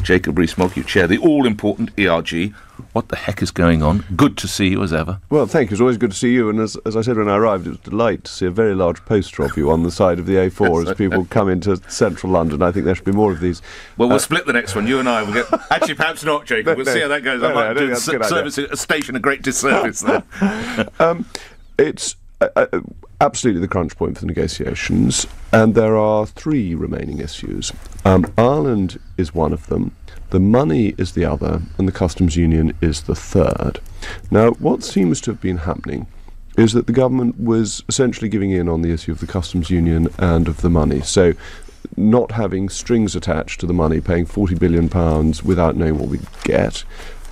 Jacob Rees Mogg, you chair the all-important ERG. What the heck is going on? Good to see you as ever. Well, thank you. It's always good to see you. And as I said when I arrived, it was a delight to see a very large poster of you on the side of the A4 as people come into central London. I think there should be more of these. Well, we'll split the next one. You and I will get... Actually, perhaps not, Jacob. We'll see how that goes. I might do a station a great disservice there. It's absolutely the crunch point for the negotiations, and there are three remaining issues. Ireland is one of them. The money is the other, and the customs union is the third. Now, what seems to have been happening is that the government was essentially giving in on the issue of the customs union and of the money. So, not having strings attached to the money, paying £40 billion without knowing what we'd get.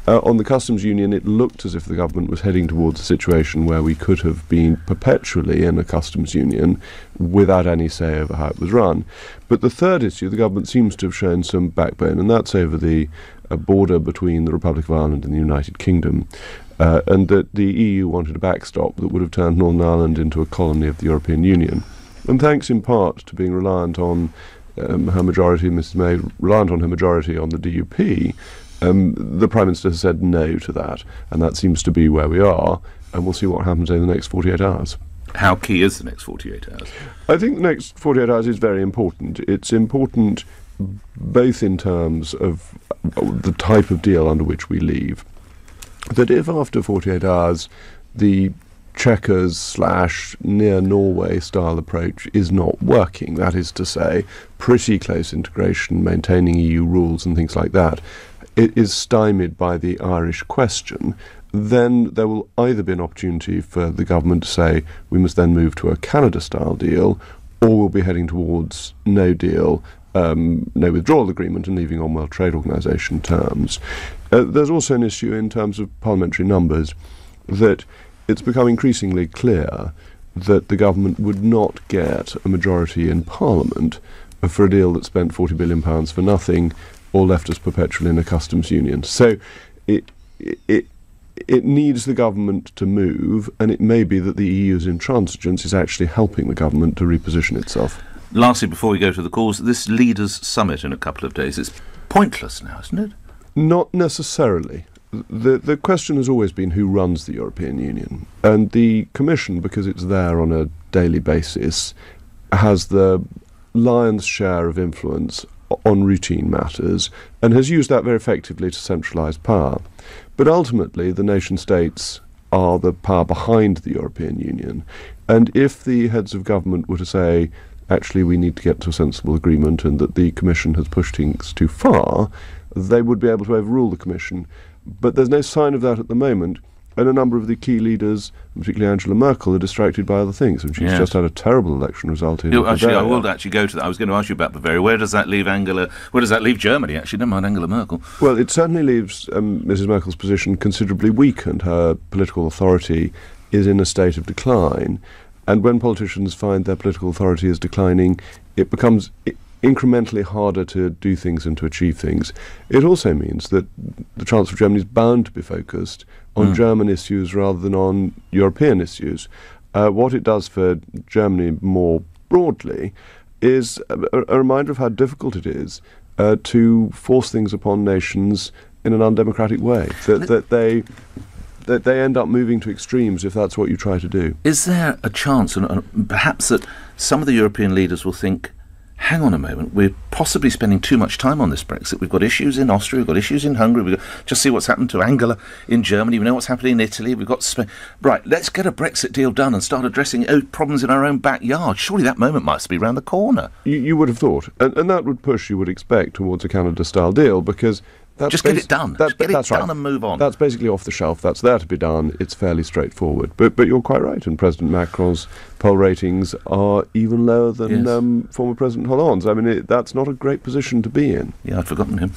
On the customs union, it looked as if the government was heading towards a situation where we could have been perpetually in a customs union without any say over how it was run. But the third issue, the government seems to have shown some backbone, and that's over the border between the Republic of Ireland and the United Kingdom, and that the EU wanted a backstop that would have turned Northern Ireland into a colony of the European Union. And thanks in part to being reliant on her majority, Mrs May, reliant on her majority on the DUP, the Prime Minister has said no to that, and that seems to be where we are, and we'll see what happens over the next 48 hours. How key is the next 48 hours? I think the next 48 hours is very important. It's important both in terms of the type of deal under which we leave. That if after 48 hours the Chequers / near Norway style approach is not working, that is to say, pretty close integration, maintaining EU rules and things like that, it is stymied by the Irish question, then there will either be an opportunity for the government to say we must then move to a Canada-style deal, or we'll be heading towards no deal, no withdrawal agreement and leaving on World Trade Organisation terms. There's also an issue in terms of parliamentary numbers, that it's become increasingly clear that the government would not get a majority in Parliament for a deal that spent £40 billion for nothing, or left us perpetually in a customs union. So it needs the government to move, and it may be that the EU's intransigence is actually helping the government to reposition itself. Lastly, before we go to the calls, this leaders' summit in a couple of days, it's pointless now, isn't it? Not necessarily. The question has always been who runs the European Union, and the Commission, because it's there on a daily basis, has the lion's share of influence on routine matters, and has used that very effectively to centralise power. But ultimately, the nation-states are the power behind the European Union, and if the heads of government were to say, actually we need to get to a sensible agreement and that the Commission has pushed things too far, they would be able to overrule the Commission. But there's no sign of that at the moment, and a number of the key leaders, particularly Angela Merkel, are distracted by other things, and she's just had a terrible election result in Actually, I will actually go to that. I was going to ask you about Bavaria. Where does that leave where does that leave Germany, actually? Never mind Angela Merkel. Well, it certainly leaves Mrs Merkel's position considerably weakened. Her political authority is in a state of decline, and when politicians find their political authority is declining, it becomes incrementally harder to do things and to achieve things. It also means that the Chancellor of Germany is bound to be focused on German issues rather than on European issues. What it does for Germany more broadly is a reminder of how difficult it is to force things upon nations in an undemocratic way, that they end up moving to extremes if that's what you try to do. Is there a chance, and perhaps that some of the European leaders will think, hang on a moment, we're possibly spending too much time on this Brexit. We've got issues in Austria, we've got issues in Hungary, just see what's happened to Angela in Germany, we know what's happening in Italy, we've got Spain. Right, let's get a Brexit deal done and start addressing problems in our own backyard. Surely that moment must be round the corner. You would have thought, and that would push, you would expect, towards a Canada-style deal, because just get it done. Just get it done and move on. That's basically off the shelf. That's there to be done. It's fairly straightforward. But you're quite right. And President Macron's poll ratings are even lower than former President Hollande's. I mean, that's not a great position to be in. Yeah, I'd forgotten him.